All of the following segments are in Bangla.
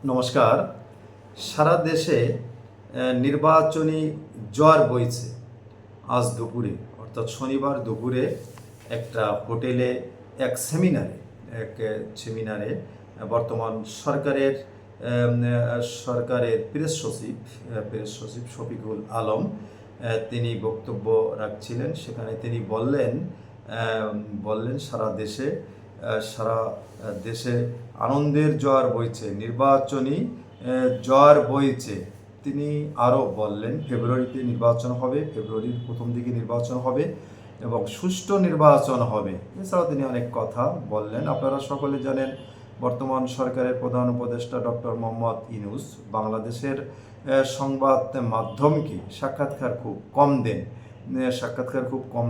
নমস্কার। সারা দেশে নির্বাচনী জ্বর বইছে। আজ দুপুরে অর্থাৎ শনিবার দুপুরে একটা হোটেলে এক সেমিনারে বর্তমান সরকারের প্রেস সচিব শফিকুল আলম তিনি বক্তব্য রাখছিলেন। সেখানে তিনি বললেন সারা দেশে আনন্দের জোয়ার বইছে, নির্বাচনী জোয়ার বইছে। তিনি আরও বললেন ফেব্রুয়ারিতে নির্বাচন হবে, ফেব্রুয়ারির প্রথম দিকে নির্বাচন হবে এবং সুষ্ঠু নির্বাচন হবে। এছাড়াও তিনি অনেক কথা বললেন। আপনারা সকলে জানেন বর্তমান সরকারের প্রধান উপদেষ্টা ডক্টর মোহাম্মদ ইউনূস বাংলাদেশের সংবাদ মাধ্যমকে সাক্ষাৎকার খুব কম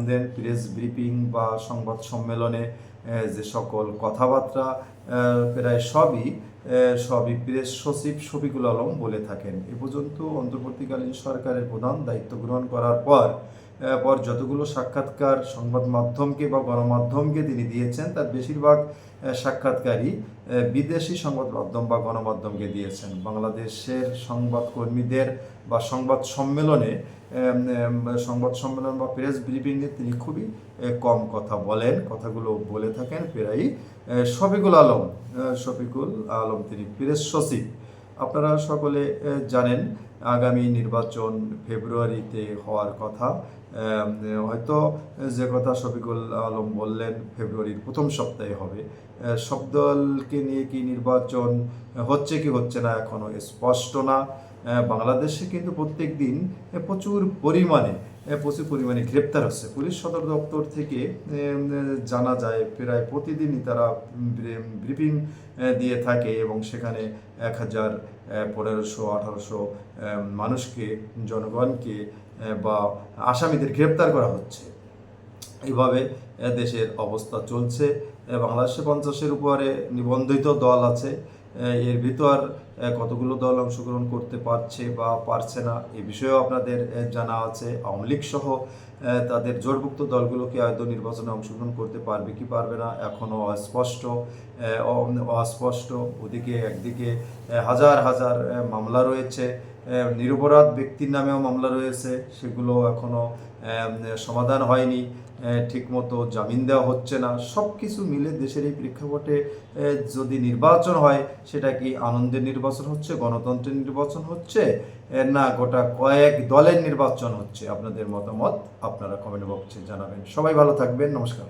দেন। প্রেস ব্রিফিং বা সংবাদ সম্মেলনে যে সকল কথাবার্তা প্রায় সবই প্রেস সচিব শফিকুল আলম বলে থাকেন। এ পর্যন্ত অন্তর্বর্তীকালীন সরকারের প্রধান দায়িত্ব গ্রহণ করার পর যতগুলো সাক্ষাৎকার সংবাদ মাধ্যমকে বা গণমাধ্যমকে তিনি দিয়েছেন তার বেশিরভাগ সাক্ষাৎকারই বিদেশি সংবাদ মাধ্যম বা গণমাধ্যমকে দিয়েছেন। বাংলাদেশের সংবাদকর্মীদের বা সংবাদ সম্মেলন বা প্রেস ব্রিফিংয়ে তিনি খুবই কম কথা বলেন, কথাগুলো বলে থাকেন প্রায়ই শফিকুল আলম তিনি প্রেস সচিব। আপনারা সকলে জানেন আগামী নির্বাচন ফেব্রুয়ারিতে হওয়ার কথা। হয়তো যে কথা শফিকুল আলম বললেন ফেব্রুয়ারির প্রথম সপ্তাহে হবে। সব দলকে নিয়ে কি নির্বাচন হচ্ছে কি হচ্ছে না এখনও স্পষ্ট না। বাংলাদেশে কিন্তু প্রত্যেক দিন প্রচুর পরিমাণে গ্রেপ্তার হচ্ছে। পুলিশ সদর দপ্তর থেকে জানা যায় প্রায় প্রতিদিনই তারা ব্রিফিং দিয়ে থাকে এবং সেখানে 1000, 1500, 1800 জনগণকে বা আসামিদের গ্রেপ্তার করা হচ্ছে। এইভাবে দেশের অবস্থা চলছে। বাংলাদেশে 50-এর উপরে নিবন্ধিত দল আছে। এর ভিতর কতগুলো দল অংশগ্রহণ করতে পারছে বা পারছে না এ বিষয়েও আপনাদের জানা আছে। আওয়ামী লীগ সহ তাদের জোটভুক্ত দলগুলোকে আদৌ নির্বাচনে অংশগ্রহণ করতে পারবে কি পারবে না এখনও অস্পষ্ট। একদিকে হাজার হাজার মামলা রয়েছে, নিরপরাধ ব্যক্তির নামেও মামলা রয়েছে, সেগুলো এখনও সমাধান হয়নি, ঠিকমতো জামিন দেওয়া হচ্ছে না। সব কিছু মিলে দেশের এই প্রেক্ষাপটে যদি নির্বাচন হয় সেটা কি আনন্দের নির্বাচন হচ্ছে, গণতন্ত্রের নির্বাচন হচ্ছে, না গোটা কয়েক দলের নির্বাচন হচ্ছে? আপনাদের মতামত আপনারা কমেন্ট বক্সে জানাবেন। সবাই ভালো থাকবেন। নমস্কার।